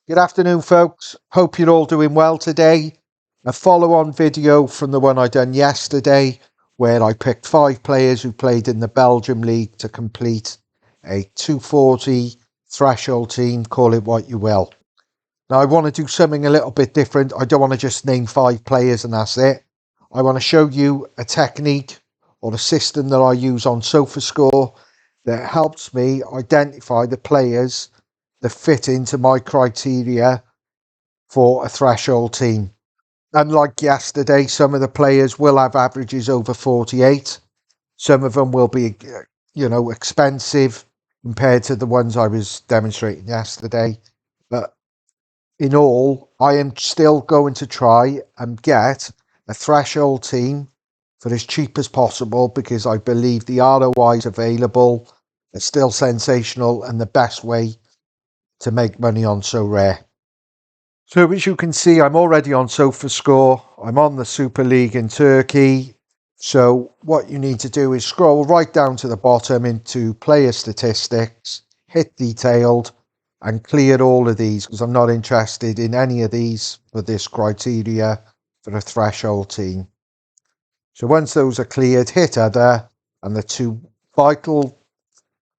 Good afternoon, folks. Hope you're all doing well today. A follow-on video from the one I done yesterday, where I picked 5 players who played in the Belgium League to complete a 240 threshold team, call it what you will. Now, I want to do something a little bit different. I don't want to just name 5 players and that's it. I want to show you a technique or a system that I use on Sofascore that helps me identify the players that fit into my criteria for a threshold team. Unlike yesterday, some of the players will have averages over 48. Some of them will be, expensive compared to the ones I was demonstrating yesterday. But in all, I am still going to try and get a threshold team for as cheap as possible because I believe the ROIs available are still sensational and the best way to make money on So Rare. So as you can see, I'm already on Sofascore. I'm on the Super League in Turkey. So what you need to do is scroll right down to the bottom into player statistics, hit detailed, and clear all of these because I'm not interested in any of these for this criteria for a threshold team. So once those are cleared, hit other, and the two vital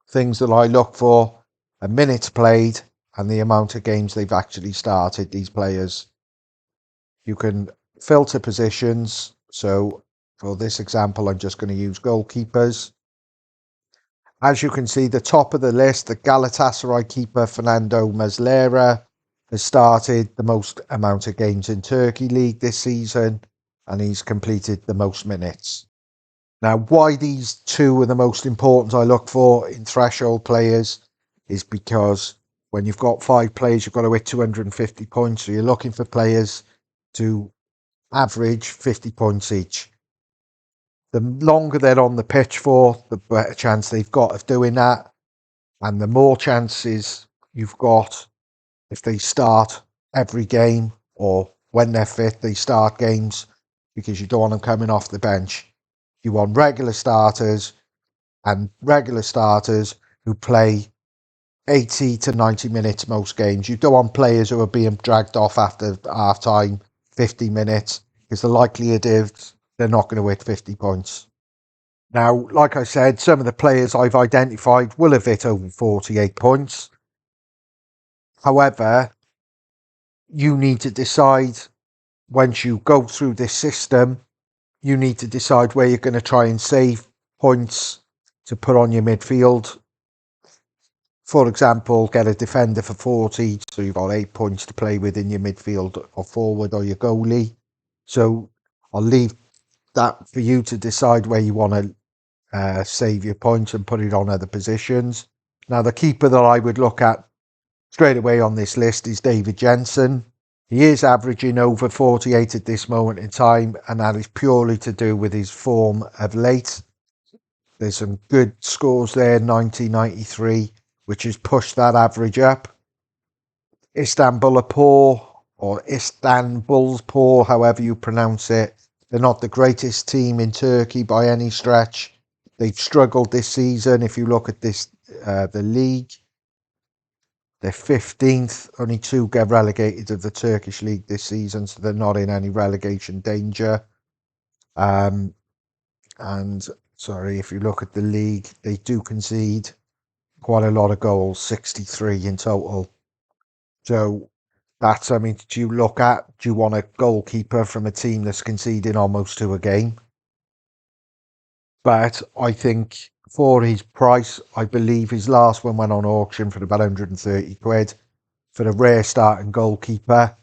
things that I look for are minutes played and the amount of games they've actually started, these players. You can filter positions. So for this example, I'm just going to use goalkeepers. As you can see, the top of the list, the Galatasaray keeper Fernando Muslera has started the most amount of games in Turkey League this season, and he's completed the most minutes. Now, why these two are the most important I look for in threshold players is because when you've got 5 players, you've got to hit 250 points. So you're looking for players to average 50 points each. The longer they're on the pitch for, the better chance they've got of doing that. And the more chances you've got if they start every game or when they're fit, they start games because you don't want them coming off the bench. You want regular starters who play 80 to 90 minutes most games. You don't want players who are being dragged off after half time, 50 minutes, because the likelihood is they're not going to hit 50 points. Now, like I said, some of the players I've identified will have hit over 48 points. However, you need to decide once you go through this system, you need to decide where you're going to try and save points to put on your midfield. For example, get a defender for 40, so you've got 8 points to play with in your midfield or forward or your goalie. So I'll leave that for you to decide where you want to save your points and put it on other positions. Now, the keeper that I would look at straight away on this list is David Jensen. He is averaging over 48 at this moment in time, and that is purely to do with his form of late. There's some good scores there, 1993, which has pushed that average up. Istanbulspor, however you pronounce it, they're not the greatest team in Turkey by any stretch. They've struggled this season. If you look at this, the league, they're 15th. Only 2 get relegated of the Turkish league this season, so they're not in any relegation danger. And sorry, if you look at the league, they do concede quite a lot of goals, 63 in total. So that's something that you look at. Do you want a goalkeeper from a team that's conceding almost 2 a game? But I think for his price, I believe his last one went on auction for about 130 quid. For a rare starting goalkeeper,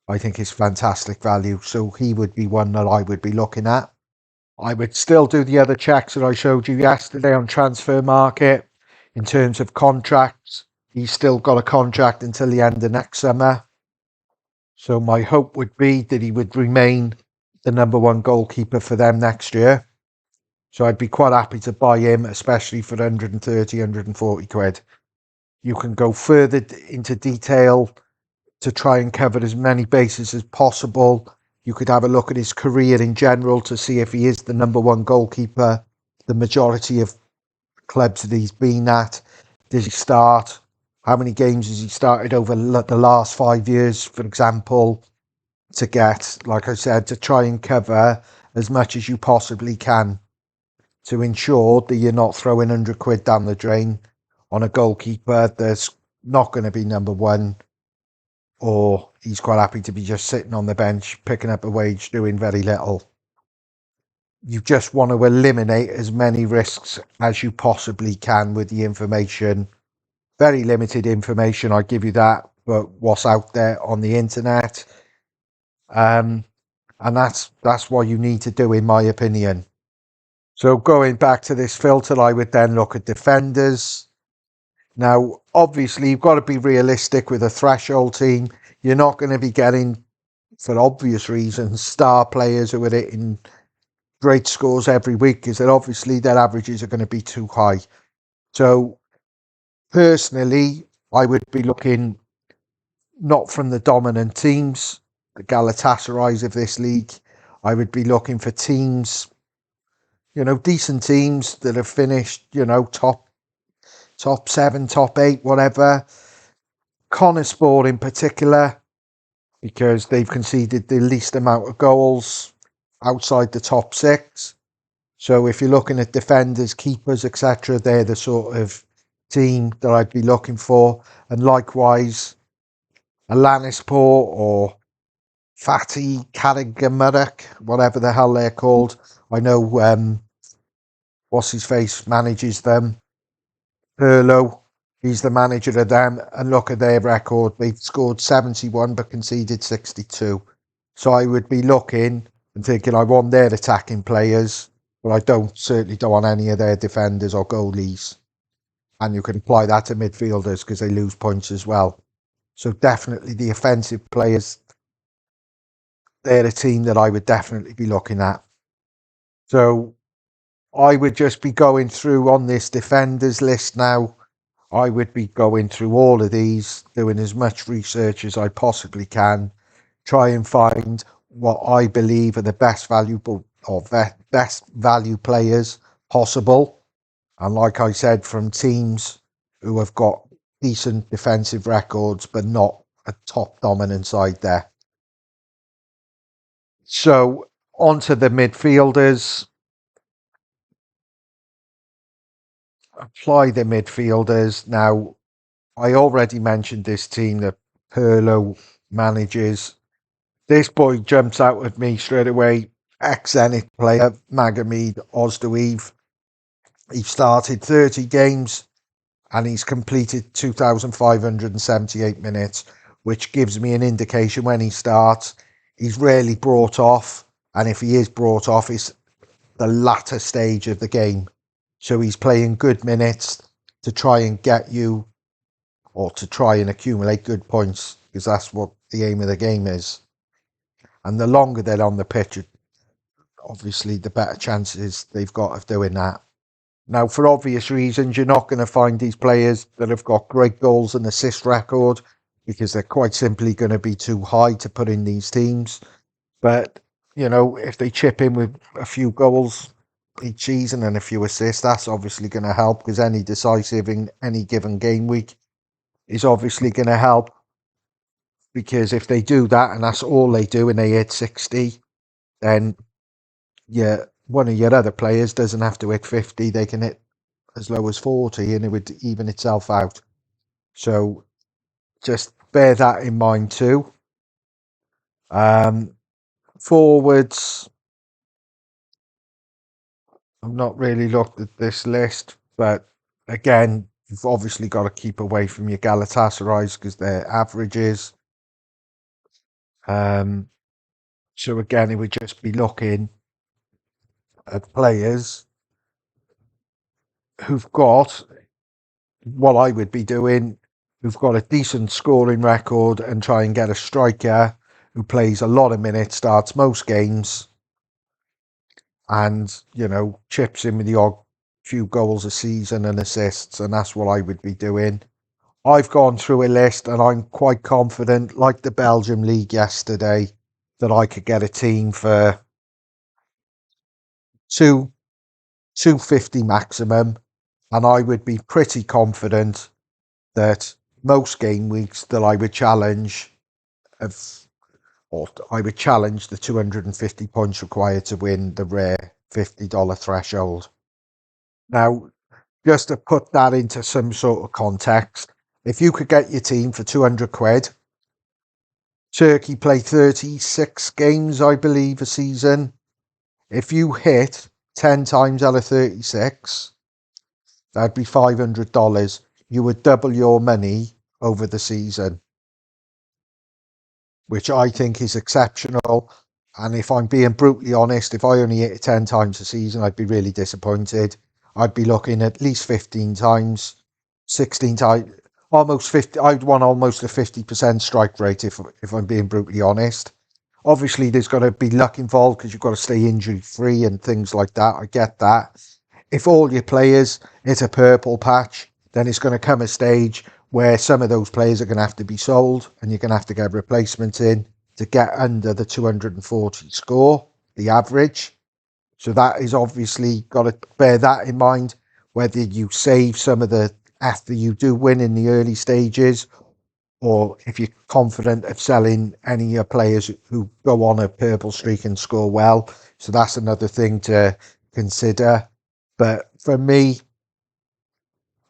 I think it's fantastic value. So he would be one that I would be looking at. I would still do the other checks that I showed you yesterday on transfer market. In terms of contracts, he's still got a contract until the end of next summer. So my hope would be that he would remain the number 1 goalkeeper for them next year. So I'd be quite happy to buy him, especially for 130, 140 quid. You can go further into detail to try and cover as many bases as possible. You could have a look at his career in general to see if he is the number 1 goalkeeper. The majority of clubs that he's been at, did he start how many games has he started over the last 5 years, for example, to get, like I said, to try and cover as much as you possibly can to ensure that you're not throwing 100 quid down the drain on a goalkeeper that's not going to be number one, or he's quite happy to be just sitting on the bench, picking up a wage, doing very little. You just want to eliminate as many risks as you possibly can with the information. Very limited information, I give you that, but what's out there on the internet. And that's what you need to do, in my opinion. So going back to this filter, I would then look at defenders. Now, obviously, you've got to be realistic with a threshold team. You're not going to be getting, for obvious reasons, star players who are hitting great scores every week, because then obviously their averages are going to be too high. So personally, I would be looking not from the dominant teams, the Galatasarays of this league. I would be looking for teams, decent teams that have finished, top 7, top 8, whatever. Connorsport in particular, because they've conceded the least amount of goals outside the top 6. So if you're looking at defenders, keepers, etc., they're the sort of team that I'd be looking for. And likewise, Alanispoor or Fatty Karagamarak, whatever the hell they're called. I know what's his face manages them. Perlo, he's the manager of them, and look at their record. They've scored 71 but conceded 62. So I would be looking and thinking I want their attacking players, but I certainly don't want any of their defenders or goalies. And you can apply that to midfielders because they lose points as well. So definitely the offensive players, they're a team that I would definitely be looking at. So I would just be going through on this defenders list now. I would be going through all of these, doing as much research as I possibly can, try and find what I believe are the best valuable or best value players possible. And like I said, from teams who have got decent defensive records, but not a top dominant side there. So onto the midfielders. Apply the midfielders. Now, I already mentioned this team that Perlo manages. This boy jumps out at me straight away. Ex-Zenit player, Magomed Ozdouev. He started 30 games and he's completed 2,578 minutes, which gives me an indication when he starts. He's rarely brought off, and if he is brought off, it's the latter stage of the game. So he's playing good minutes to try and get you, or to try and accumulate good points, because that's what the aim of the game is. And the longer they're on the pitch, obviously the better chances they've got of doing that. Now, for obvious reasons, you're not going to find these players that have got great goals and assist record, because they're quite simply going to be too high to put in these teams. But, if they chip in with a few goals each season and a few assists, that's obviously going to help, because any decisive in any given game week is obviously going to help. Because if they do that and that's all they do and they hit 60, then one of your other players doesn't have to hit 50. They can hit as low as 40 and it would even itself out. So just bear that in mind too. Forwards, I've not really looked at this list, but again, you've obviously got to keep away from your Galatasarays because they're averages. So again, it would just be looking at players who've got what I would be doing, who've got a decent scoring record, and try and get a striker who plays a lot of minutes, starts most games, and, chips in with the odd few goals a season and assists, and that's what I would be doing. I've gone through a list and I'm quite confident, like the Belgium League yesterday, that I could get a team for 250 maximum, and I would be pretty confident that most game weeks that I would challenge or I would challenge the 250 points required to win the rare $50 threshold. Now, just to put that into some sort of context, if you could get your team for 200 quid, Turkey play 36 games, I believe, a season. If you hit 10 times out of 36, that'd be $500. You would double your money over the season, which I think is exceptional. And if I'm being brutally honest, if I only hit it 10 times a season, I'd be really disappointed. I'd be looking at least 15 times, 16 times, almost 50. I'd want almost a 50% strike rate if I'm being brutally honest. Obviously, there's got to be luck involved because you've got to stay injury free and things like that. I get that. If all your players hit a purple patch, then it's going to come a stage where some of those players are going to have to be sold and you're going to have to get replacements in to get under the 240 score, the average. So that is obviously got to bear that in mind, whether you save some of the after you do win in the early stages, or if you're confident of selling any of your players who go on a purple streak and score well. So that's another thing to consider. But for me,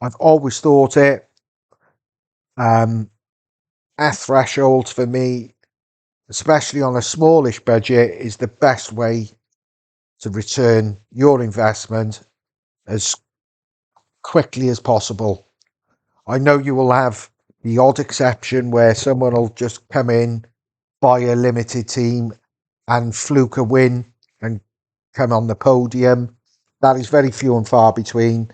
I've always thought it, F thresholds for me, especially on a smallish budget, is the best way to return your investment as quickly as possible. I know you will have the odd exception where someone will just come in, buy a limited team and fluke a win and come on the podium. That is very few and far between.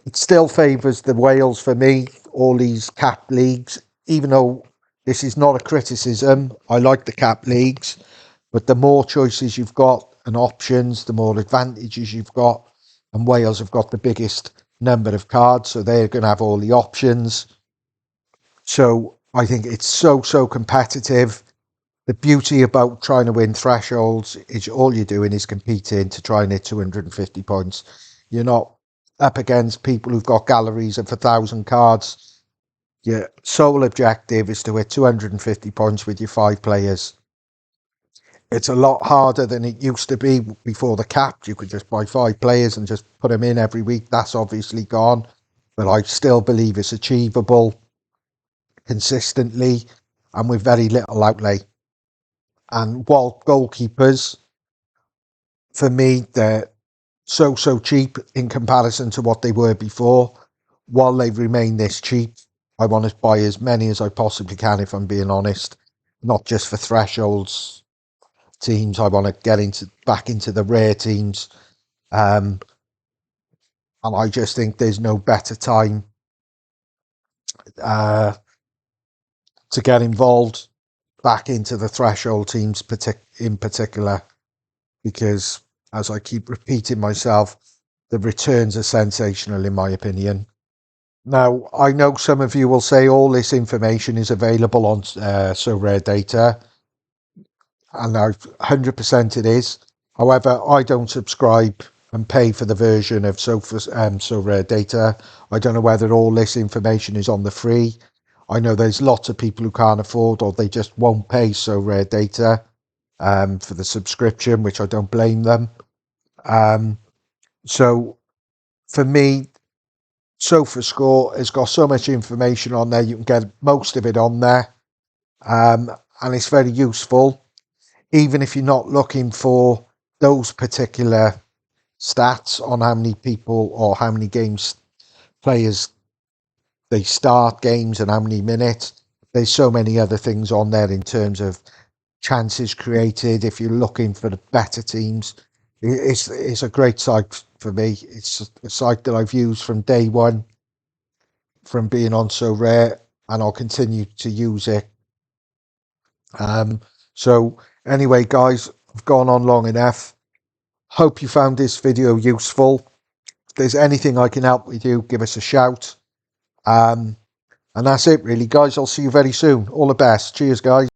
It still favours the Wales for me, all these cap leagues, even though this is not a criticism. I like the cap leagues, but the more choices you've got and options, the more advantages you've got. And Wales have got the biggest number of cards, so they're going to have all the options. So I think it's so competitive. The beauty about trying to win thresholds is all you're doing is competing to try and hit 250 points. You're not up against people who've got galleries of 1,000 cards. Your sole objective is to hit 250 points with your 5 players. It's a lot harder than it used to be before the cap. You could just buy 5 players and just put them in every week. That's obviously gone, but I still believe it's achievable consistently and with very little outlay. And while goalkeepers, for me, they're so cheap in comparison to what they were before. While they remain this cheap, I want to buy as many as I possibly can, if I'm being honest. Not just for thresholds teams. I want to get back into the rare teams. And I just think there's no better time to get involved back into the threshold teams in particular, because as I keep repeating myself, the returns are sensational in my opinion. Now, I know some of you will say all this information is available on So Rare Data, and 100% it is. However, I don't subscribe and pay for the version of So Rare Data. I don't know whether all this information is on the free. I know there's lots of people who can't afford, or they just won't pay So Rare Data for the subscription, which I don't blame them. So for me, Sofascore has got so much information on there. You can get most of it on there, and it's very useful. Even if you're not looking for those particular stats on how many people or how many games players they start games and how many minutes, there's so many other things on there in terms of chances created. If you're looking for the better teams, it's a great site for me. It's a site that I've used from day one, from being on So Rare, and I'll continue to use it. So anyway, guys, I've gone on long enough. Hope you found this video useful. If there's anything I can help with you, give us a shout. And that's it really, guys. I'll see you very soon. All the best. Cheers, guys.